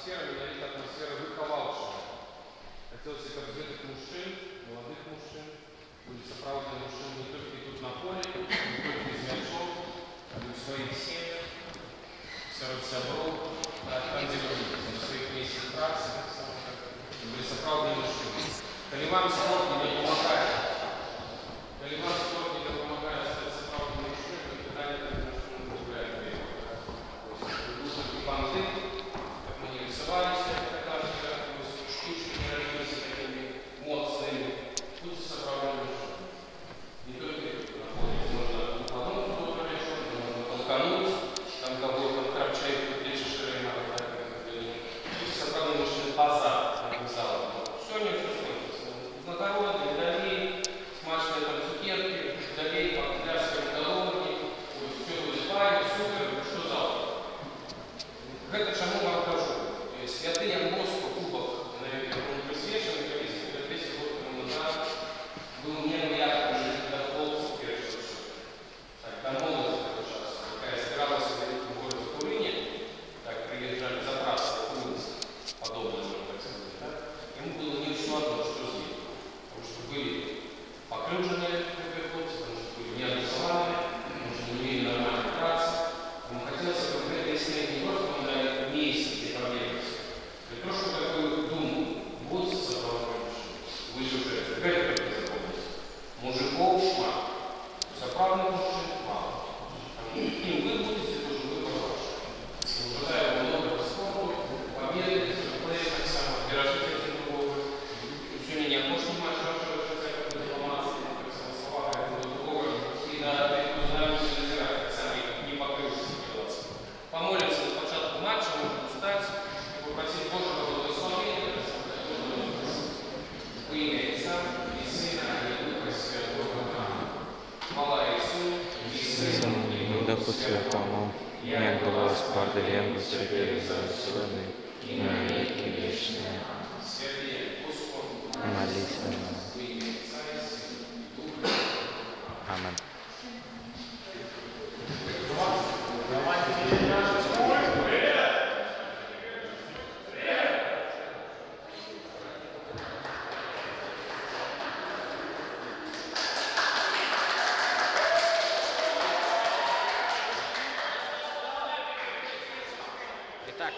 атмосфера, менавіта атмосфера выхаваўчая. Хацелася, каб з гэтых мужчын, маладых мужчын, былі сапраўдныя мужчыны не толькі тут на полі, не толькі з мячом, але ў сваіх сем'ях, сярод сяброў, там, дзе вы на сваіх месцах працы, былі сапраўдныя мужчыны. Калі вам спорт не дапамагае, стаць сапраўдным мужчынам, пытанне так мужчыну гуляе вверх. Вы банды, как мы не рисовались, штучки не родились такими моцными. Будьте сапраўднымі мужчынамі. Не только находится, можно укладнуться добрым мячом, можно толкануть, там кого-то крапчай, плечи ширина, будьте сапраўднымі мужчинами позад, как мы зала. Все не все смотрится. Знакомые, далей, смачные там цукерки, далей, плясками колонки, все будет файно, супер, что завтра. Гэта чаму вам кажу. Святый Ян Боско, кубок, он присвечен, когда 200 год тому назад был невероятным для хлопцев, прежде всего. Так, до молодости того часа, какая собиралась в великом городе Курыне, так приезжали заправцы в Курынск, подобное, можно так сказать, да? Ему было не все одно, что сделать, потому что были покруженные хлопцы, потому что были необразованные, потому что не имели нормальной працы. Ему хотелось, чтобы это исследование не просто на месте, где проблемы. Я прошу такую думу, будьте сапраўднымі мужчынамі. Вы же уже гэта только запомните. Мужиков мало, сапраўдных мужчин мало. И вы будете тоже выбор ваш. Желаю много спорту, победы, так само, пирожить один другого. Сегодня необходимо матч вашего жития, как дипломатии, как слова, как другого. И на эту знамение назирать, как сами не покрылся ситуацию. Помолимся на початку матча, можно встать и попросить Божьего благословения, во имя Отца и Сына и Духа Святого. Хвала Иисусу и Сыну и Духу Святому, як было споделен Святей Застольный, и на веки вечные. Молись о нас. Аминь. Итак,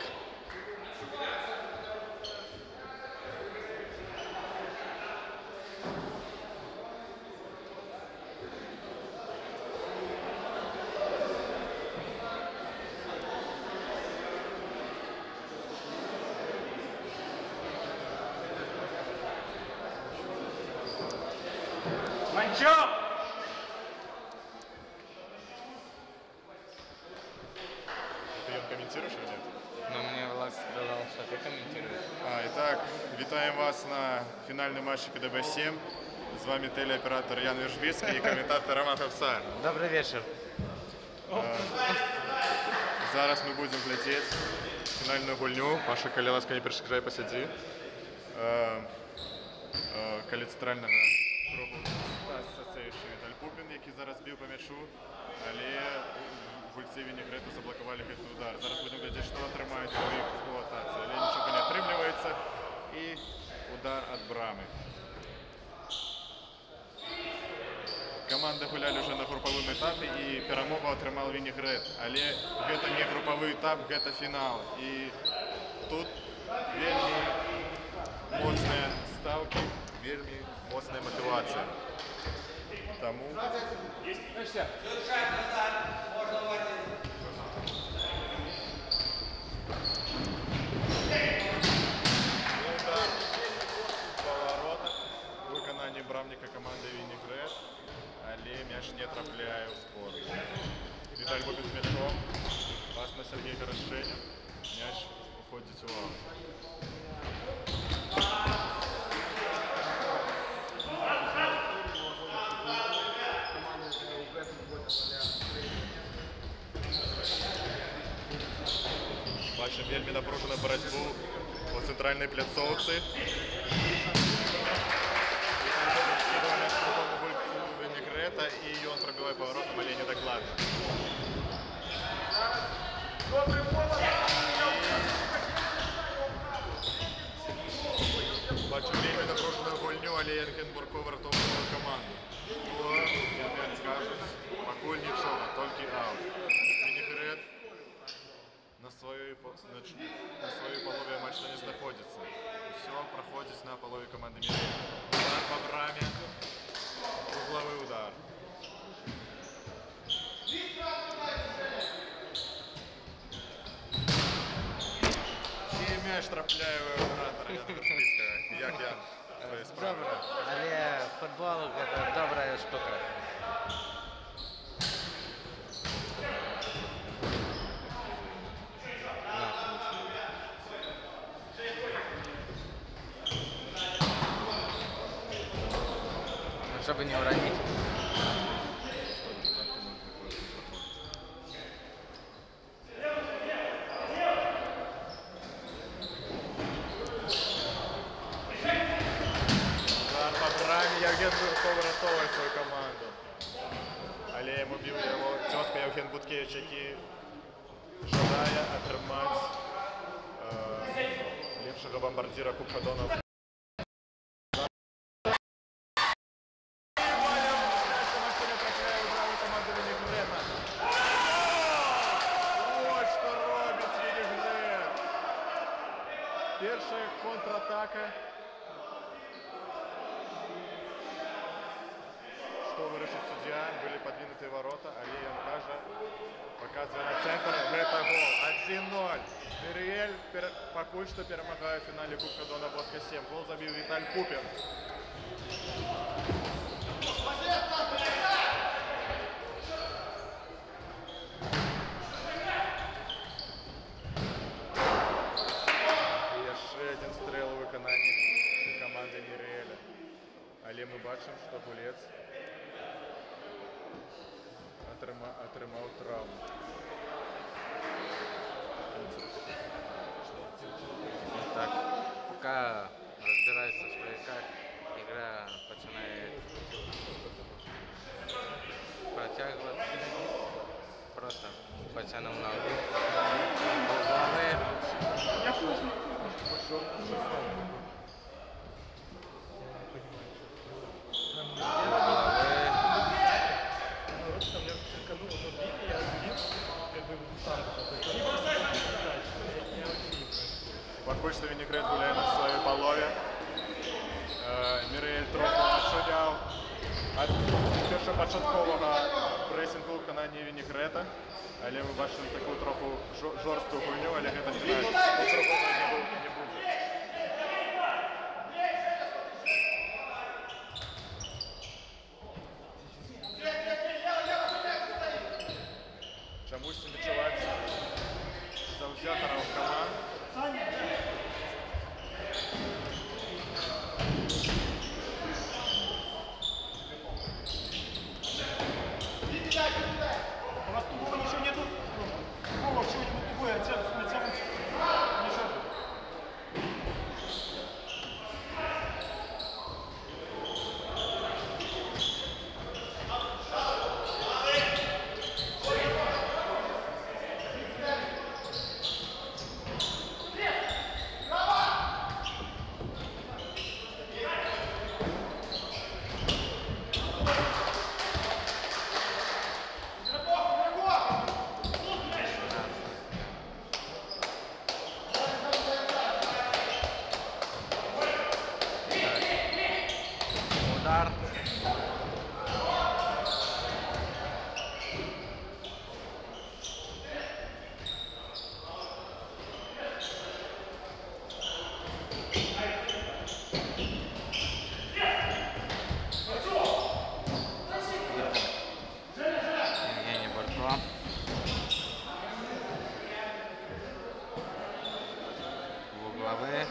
Манчо! Ты ее комментируешь или нет? но мне Влад сказал, что ты комментируешь. Итак, вітаємо вас на фінальному матчі КДБ-7. З вами телеоператор Ян Вержбицький і коментатор Роман Хавцар. Добрый вечер. Зараз ми будемо глядіти фінальну гульню. Паша, коли ласка не перешкоджай, посиди. Коли центрального кругу Стас Сацевич і Віталь Пупін, який зараз бив по м'ячу, але гульці Вінігрету заблокували гэты удар. Зараз будемо глядіти, що отримають у їх експлуатації. Але нічого не отримується і удар від брами. Команды гулялі вже на групавым этапе і перамогу атрымал Вінігрэт. Але гэта не групавы этап, гэта фінал. І тут вельмі моцныя ставкі, вельмі моцная мотивація. Тому... Поворот в виконанні брамника команди Вінігрэт, але мяч не трапляє у створ. Віталь Пупін з мячом, пас на Сергія Горошеня, мяч уходить у аут. Бачимо вельмі напружену боротьбу у центральній пляцовці. Вінігрета, і він пробиває поворотом, але не докладно. тесна по лове команды Мирель. Удар по браме. Угловой удар. І м'яч трапляє в оператора Яна Вербицького. Як Ян? Твої справи? Добре, але футбол це добра штука. Чтобы не уронить. Удар по браме. Євген Бурков врятовує свою команду. Але йому бив його тезка Євген Буткевич, який жадає отримати ліпшого бомбардира Кубка Дона. Першая контратака. Что вырашит судья? Были подвинуты ворота. Алей Анкажа показывает на центр. Это гол. 1-0. Мирель пока что перемагает в финале Кубка Дона Боска 7. Гол забил Виталь Купер. Один стрел у виконанні команди Міреля. Але ми бачимо, що Гулець отримав травму. Так, пока разбирается, что и как, игра начинает протягиваться. Просто потянул ноги. Головы. Поки що Вінігрет гуляє на своїй полові. Мірель трохи відшуняв від першопочаткового пресингу виконання Вінігрета. Але ми бачили таку трохи жорстку гульню, але гэта фіналь. По-другому не буде. Чомусь не відчувається завзятором команд. У вас тут ничего нету? О, чего-нибудь такое, натянуть? Ничего. Удар. Евгений Бурко. В угловые.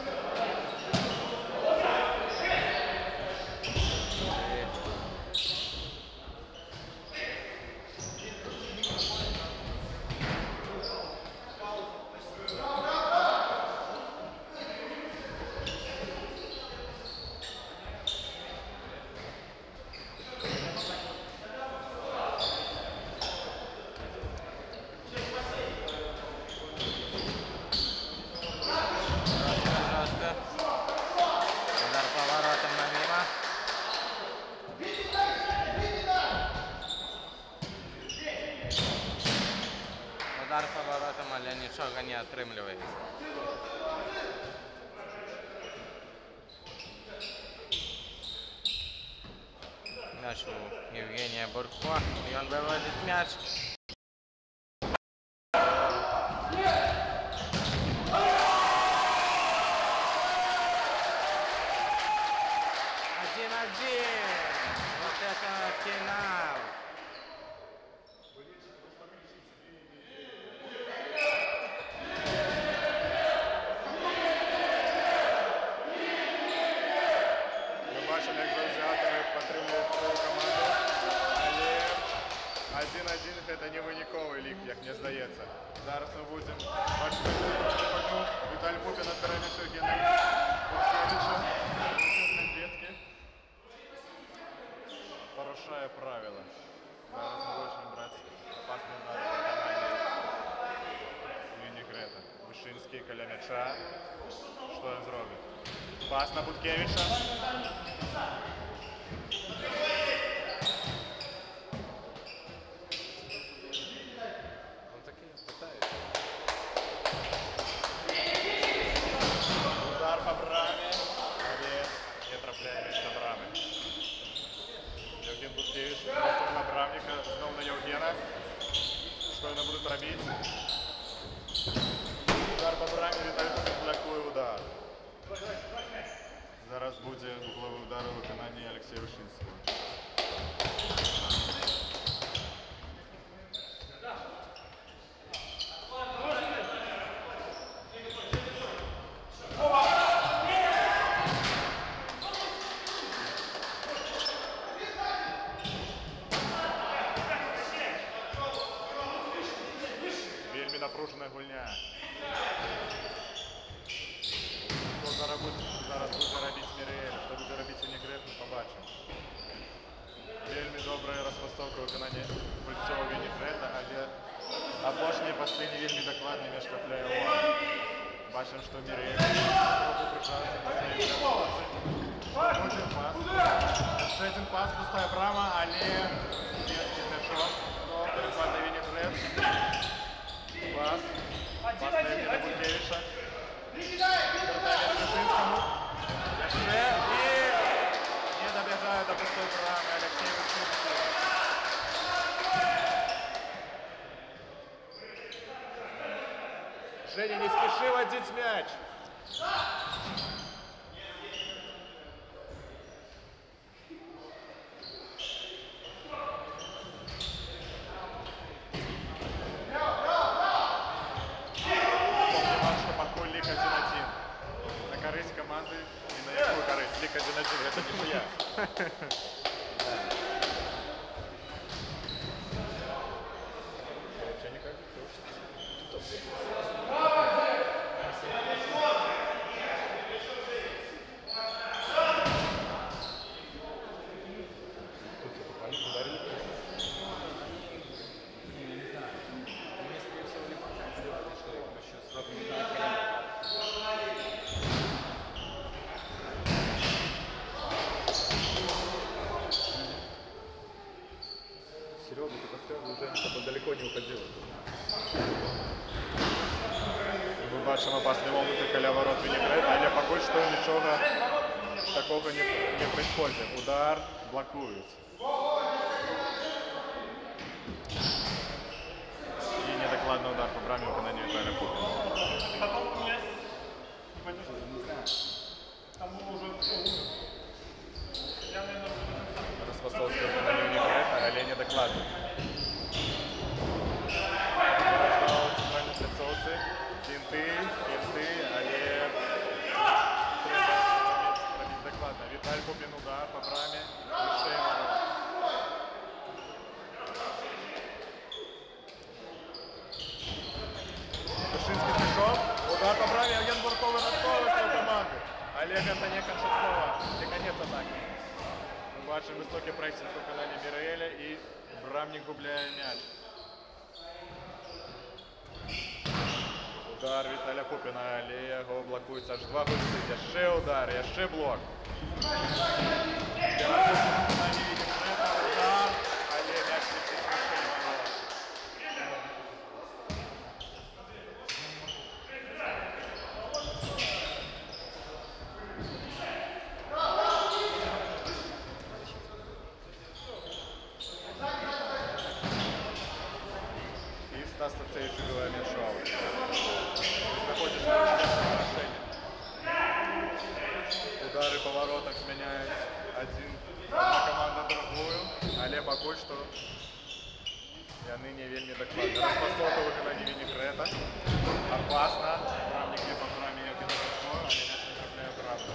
мяч у Евгения Бурко. И он выводит мяч. Вот это финал. Ми бачимо, як завзятори підтримують свою команду. Але 1-1 – це не виніковий лік, як мені здається. Зараз ми будемо бачити Пакну. Віталій Пупін відбирає м'яч у Євгена Буркевича. Детский. Порушає правила. Зараз ми будемо брати опасний удар на виконанні Вінігрета. Вишинський біля м'яча. Що він зробить? Пас на Буткевича. Он так и пытается. Удар по браме, але не трапляє м'яч на брами. Євген Буткевич просив на брамника, знову на Євгена. Що вони будуть робити? Удар по брамі, Віталій Пупін блокує удар. Зараз буде угловий удар у виконанні Олексія Вишинського. Вельми напружена гульня. Що зараз буде робити Міріель, що буде робити Вінігрет, ми побачимо. Вельми добра розпасовка виконання Кульцова Вінігрета, але опошні паси не вельми докладні між трапляє увагу. Бачимо, що Міріель трохи прижався до своєї ситуації. Буде пас. Ще один пас, пустая брама, але детский м'ячок. Знову перехватує Вінігрет. Пас. Пас на Євгена Буркевича. Вертає Вишинському. Ще і не добігає до пустої програми Олексій Вишинський. Женя, не спеши водить мяч. Помню, что покой лик 1-1. На корысть команды и на якую корысть. Лик 1-1, это не моя. Вообще никак. Серега, ты поставил уже, чтобы далеко не уходил. Ми бачимо опасний момент біля ворот Вінігрета, але поки що нічого такого не происходит. Удар блокують. І недокладний удар по брамі виконання Віталія Пупіна. Ты готов поменять? Не пойдешь? Не знаю. Там было уже... Я, наверное, Розпасовське виконання Вінігрета, але недокладний. Центральні пляцовці. Фінти, але треба робити докладно. Віталій Пупін удар по брамі. Лише ворот. Вишинський пішов. Удар по брамі. Євген Бурко винатковує свою команду. Але це не кончаткова. Це конець атаки. Ми бачимо високий пресинг виконання Міріеля і брамник губляє м'яч. Удар Віталя Пупіна, але його блокують аж два гольці. Є ще удар, є ще блок. Удар, але м'яч не підключив. што яны не вельмі дакладна. Распасоўка выкананне вінігрэта. Опасно. Брамнік не паправе, як і на такое, але мяч не трапляе ў брамку.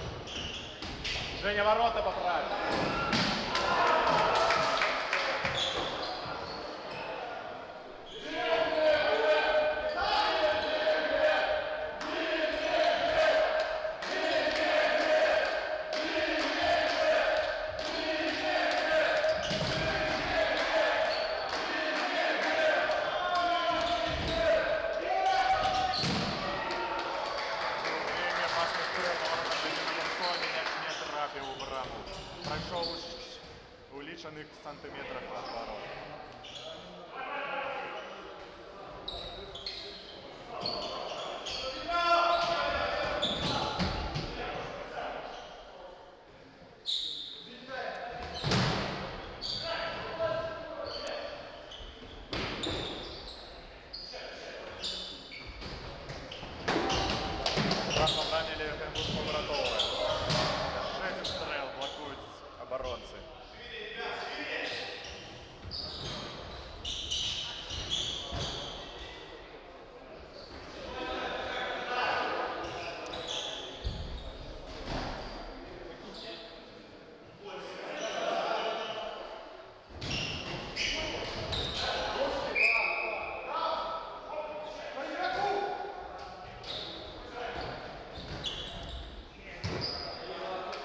Женя, ворота поправь. Пройшов у лічених сантиметрах від ворот. Штрафном ранили Хенбург Воротове. Шеф стрел блокують оборонці.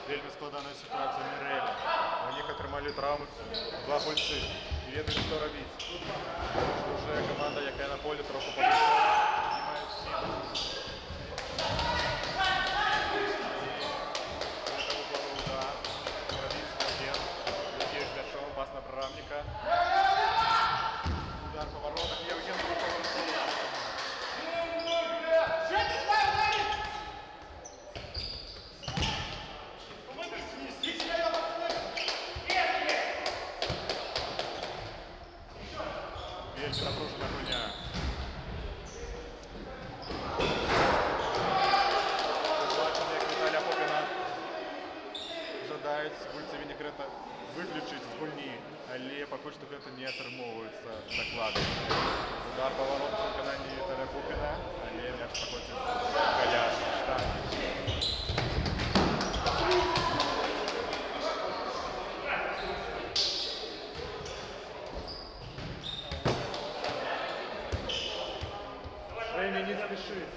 Вельми складаная ситуація Мірелі. У них отримали травми два гульці. І ведають, що робити. Вже команда, яка на полі, трохи побігла, піднімає зміну. Этого плану удар. Робить один. Летів з м'ячом, пас на Брамника. Удар по воротах. Євген Бутовий. Вельми напружена грудня. Бачимо, як Віталій Попіна жадають гульці вінігрета виключити з гульні, але поки що це не отримовується доклади. Удар по воротам в виконанні Віталія Попіна, але м'яч проходить Галяш. Время не спешит.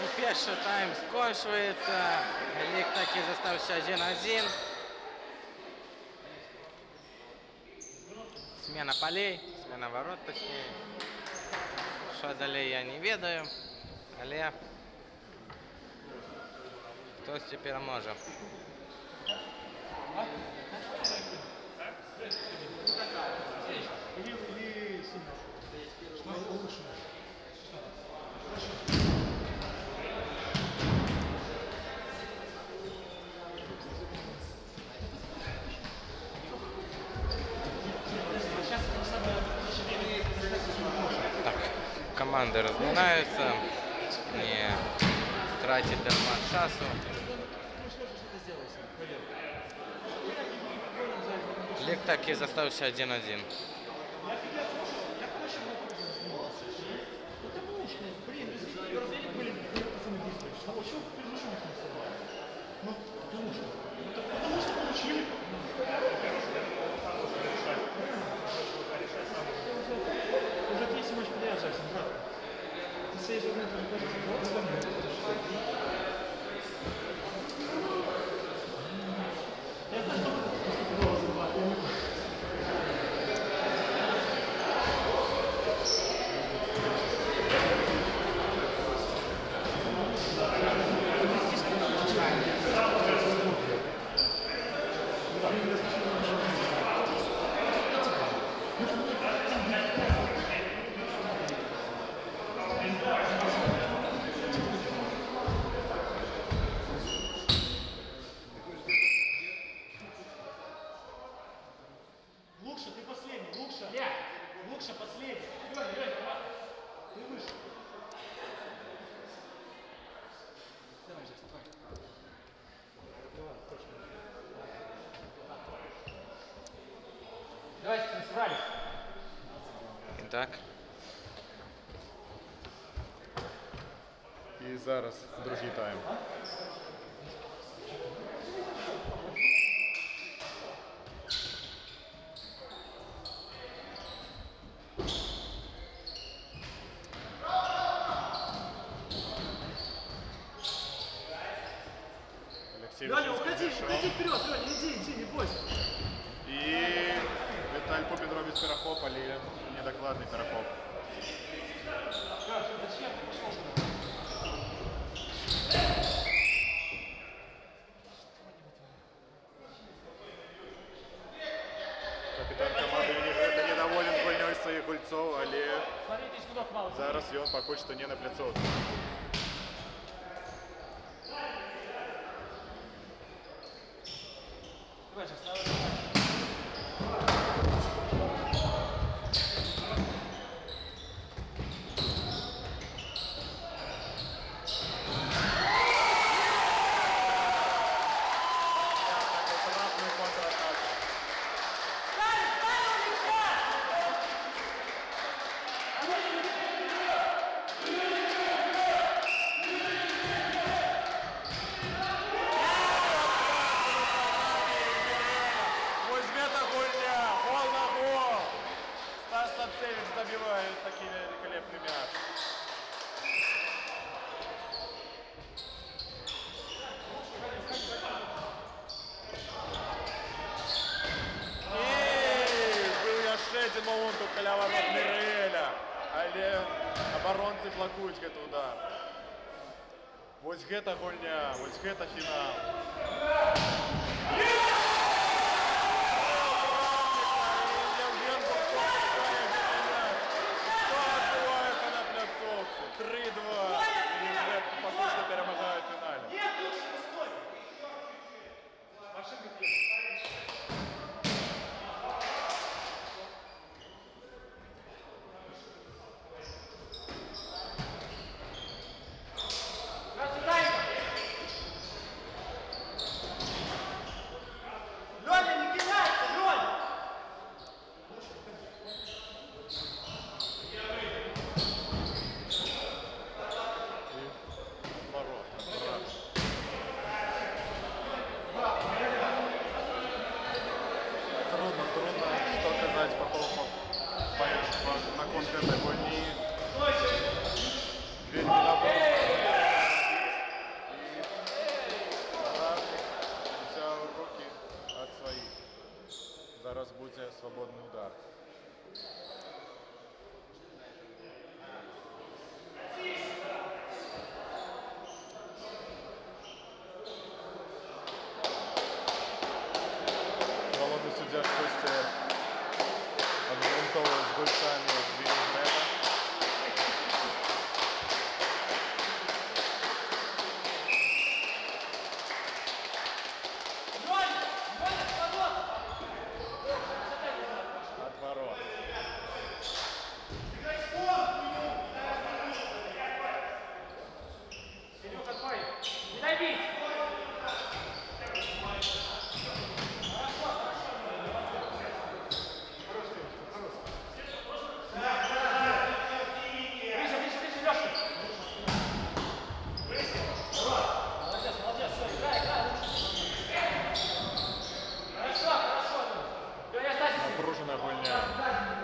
І перший тайм скончується. Лік так і застався 1-1. Смена полей, смена ворот точнее. Що далі я не ведаю. Але хтось тепер може. Так, команды разминаются, не тратить дарма часу. Лік так і застався 1-1. Уже третий матч подряд, Джексон, брат. Если есть я знаю, что Итак, І зараз другий тайм. Алексей Леня, Вишинский уходи, зашел. уходи вперед, Леня, иди, не бойся. І Віталь Пупін робить перехоп, але недокладний перехоп. Капітан команди Вінігрета недоволен гульнёй своїх гульцов, але Смотри, иди сюда, к малу. зараз ён поки що не на пляцовці. Давай, сейчас, давай. Аккуратную контратаку. Ось гэта гульня, гол на гол. Стас Сацевич забивает такой великолепный мяч. Быў яшчэ адзін момант у каля варот Мірэля, але абаронцы блакуюць гэты удар. Вось гэта гульня, вось гэта фінал. Перемагає в фіналі. Леня, не кидайся, Леня! Ворот, аккуратно. Трудно, что сказать по поводу на конкретной гульни. Вельми напружено. І взяв руки от своих. Зараз буде свободний удар. Головний суддя щось обґрунтовує з гульцями Вінігрета. От ворот. Илюха, твой! Не дай бить! Ближе, Леша! Молодец, все, играй, хорошо. Леня, останься. Напружена гульня.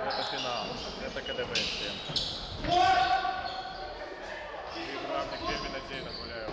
Это финал. Это КДВ. И правник Кевин отдельно гуляет.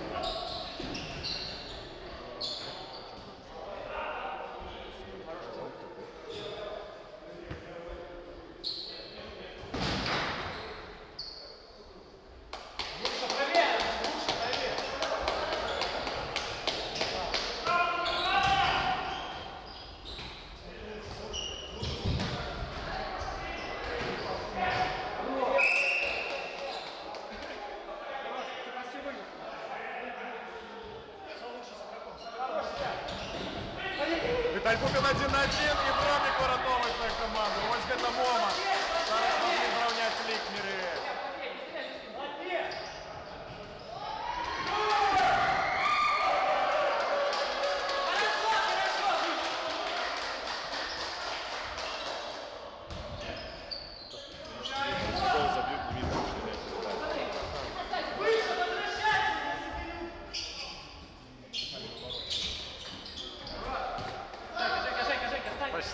Віталь Пупін 1-1 і правник воротовий своєї команди. Ось це момент. Зараз можна зрівняти лік Мірель.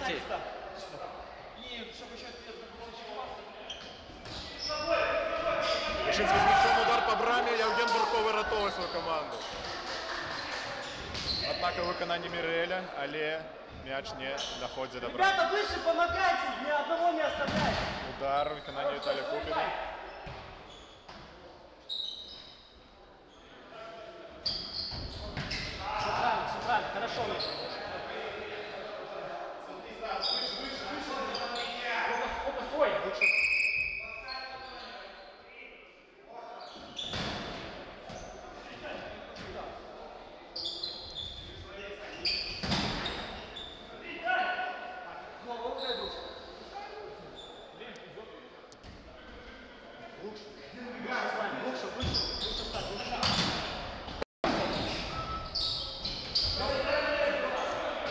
вести. И чтобы еще ответно было, Вишинский с мячом, удар по брамі, Євген Бурко вирятовує свою команду. Однако виконання Міреля, але м'яч не доходить до брамі. Ребята, выше помогайте, ни одного не оставляйте. Удар виконання Віталія Купіна. Все правильно, хорошо. Оба стой.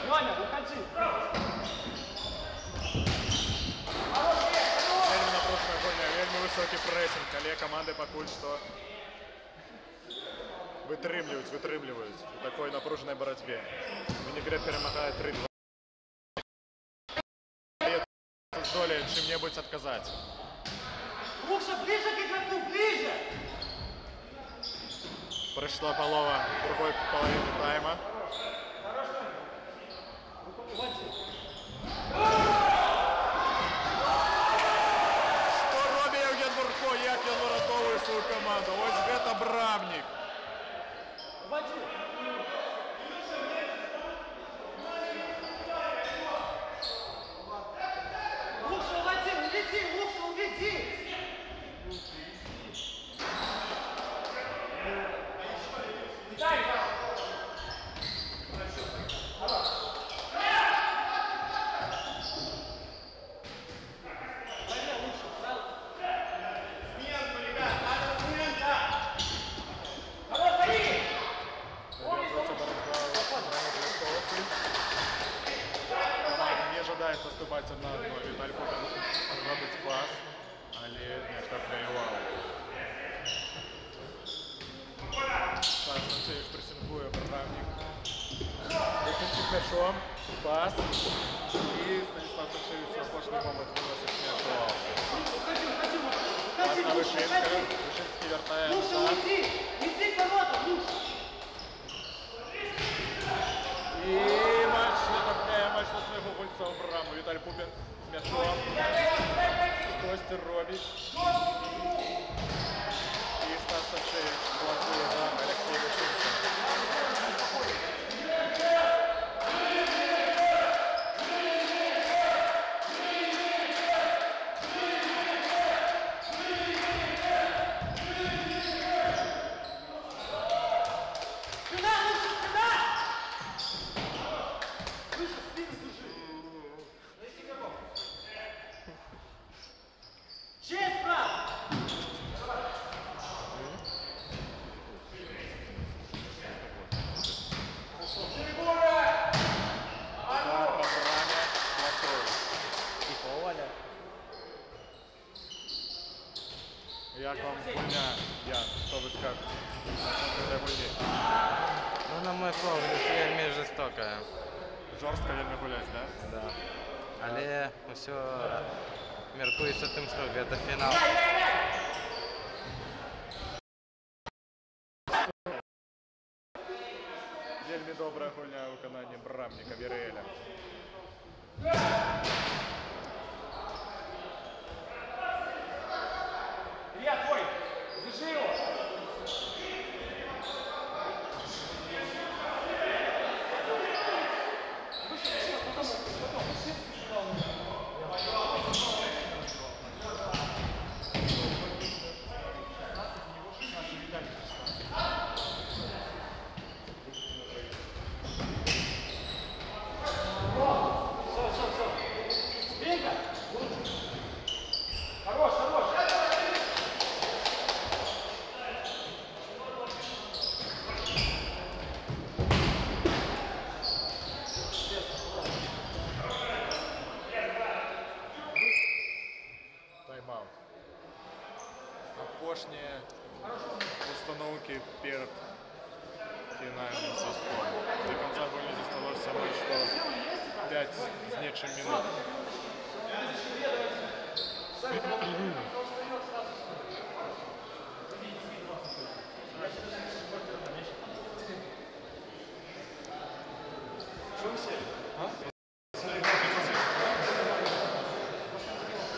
Ваня, выходи. Вельми напружена гульня, вельми високий пресинг, але команди поки що витримлюють у такій напруженій боротьбі. Вінігрет перемагає 3-2. З долей чим-небудь відказати. Лучше ближе к игроку, ближе. Прийшла полова другої половини тайма. Що робить Євген Бурко, як він врятовує свою команду? Ось це Брамник. Уводи. Лучше уводи, уведи, лучше уведи. Дай, Команда не ожидает наступать одна одной. Віталій Купін робить пас, але не штрафує. Станцевич прессингує Брамник. Вишинський з м'ячом, пас. І Станіслав Станцевич в опошний момент виносить м'яч у аут. Пас на Вишинського. Вишинський вертає лучше назад. уйди. Иди к воротам, лучше. І матч не такає, матч на свого гольця у Браму. Віталій Пупін з м'ячом. Костя робить. І Стас Станцевич блокує за Олексій Вишинський. Спина, лучше спина. Выше спину держи. Честь, брат. Удар по Браме, блокує. І поваля. Як вам гульня, Ян? Що ви скажете? Це гульні. Ну, на мой погляд, вельми жорстока. Жорстко вельми гулять, да? Да. Але все міркується тим, що це фінал. Вельми добра гульня у виконанні Брамника Віреля. Илья, твой. Держи его. Все. менее чем минуту.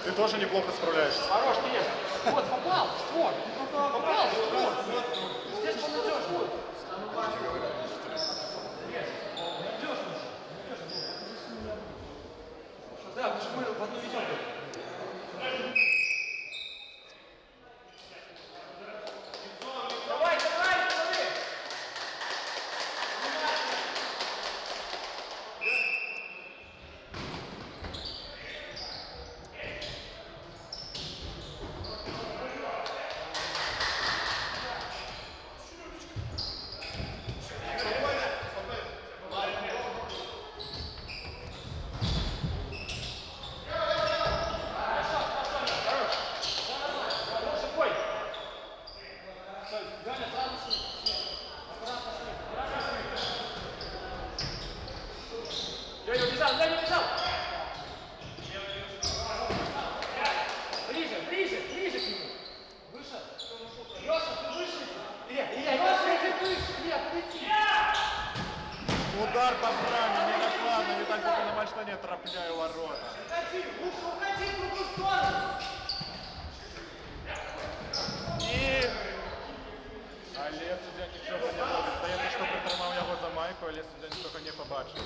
Ты тоже неплохо справляешься. Хорош, конечно. Вот, попал в створ. Попал в створ. Здесь понадежно. Да, потому что мы в одну ведем. Давай, давай, давай! Я не убежал, я не убежал! Ближе, ближе, ближе к нему! Выше! Леша, ты выше! Илья, Леша, ты выше! Илья, полети! Удар по браме, недокладно, Виталь только на мальштане отрапляю ворота. Уходи, лучше уходи в другую сторону! І але суддя нічого не робить. Здається, що притримав його за майку, але суддя нічого не побачив.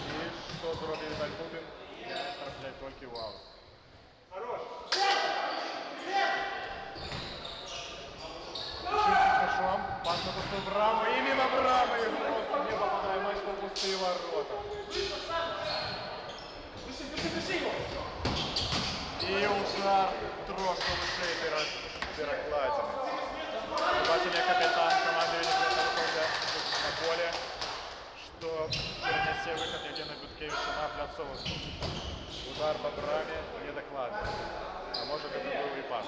І що зробив Віталь Кубін? Штрафляє тільки в аут. Шум, пас на пустую браму, и мимо брамы игрок не попадает мяч на пустые ворота. И удар трошку выше перекладины. Бачили капитан команды Венеzuela на поле, что принесе выход Евгения Гудкевича на пляцовку. Удар по браме недокладный. А может это был и пас.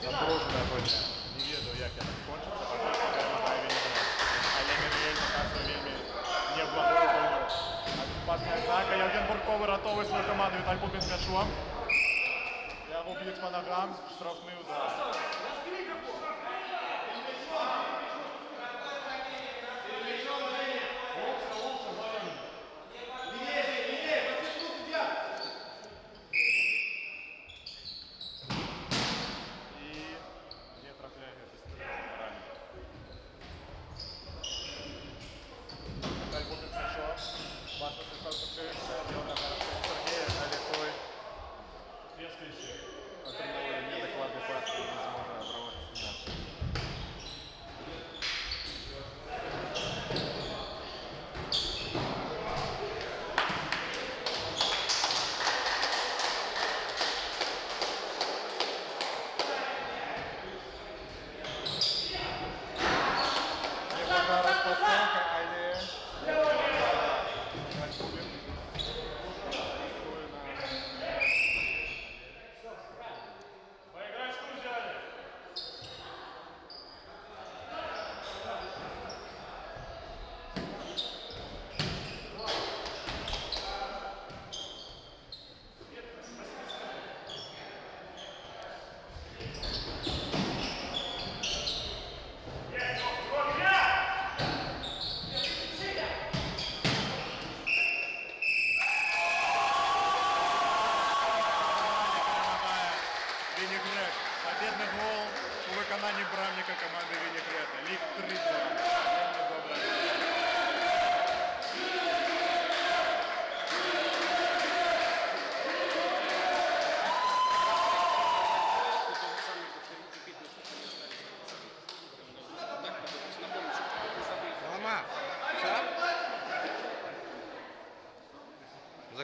Напружена бойня. Не ведаю, як яна скончыцца, пакуль перамагае Венесуэла. Але Мір'ель паказвае вельмі неблагую гульню. Пасная атака, Евген Бурков выратоўвае сваю каманду, Віталь Кубін з мячом. Яго б'юць па нагам, штрафны удар. Отримали недокладний пас і не зможе обриватися м'яч.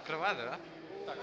відкривати, так? Так.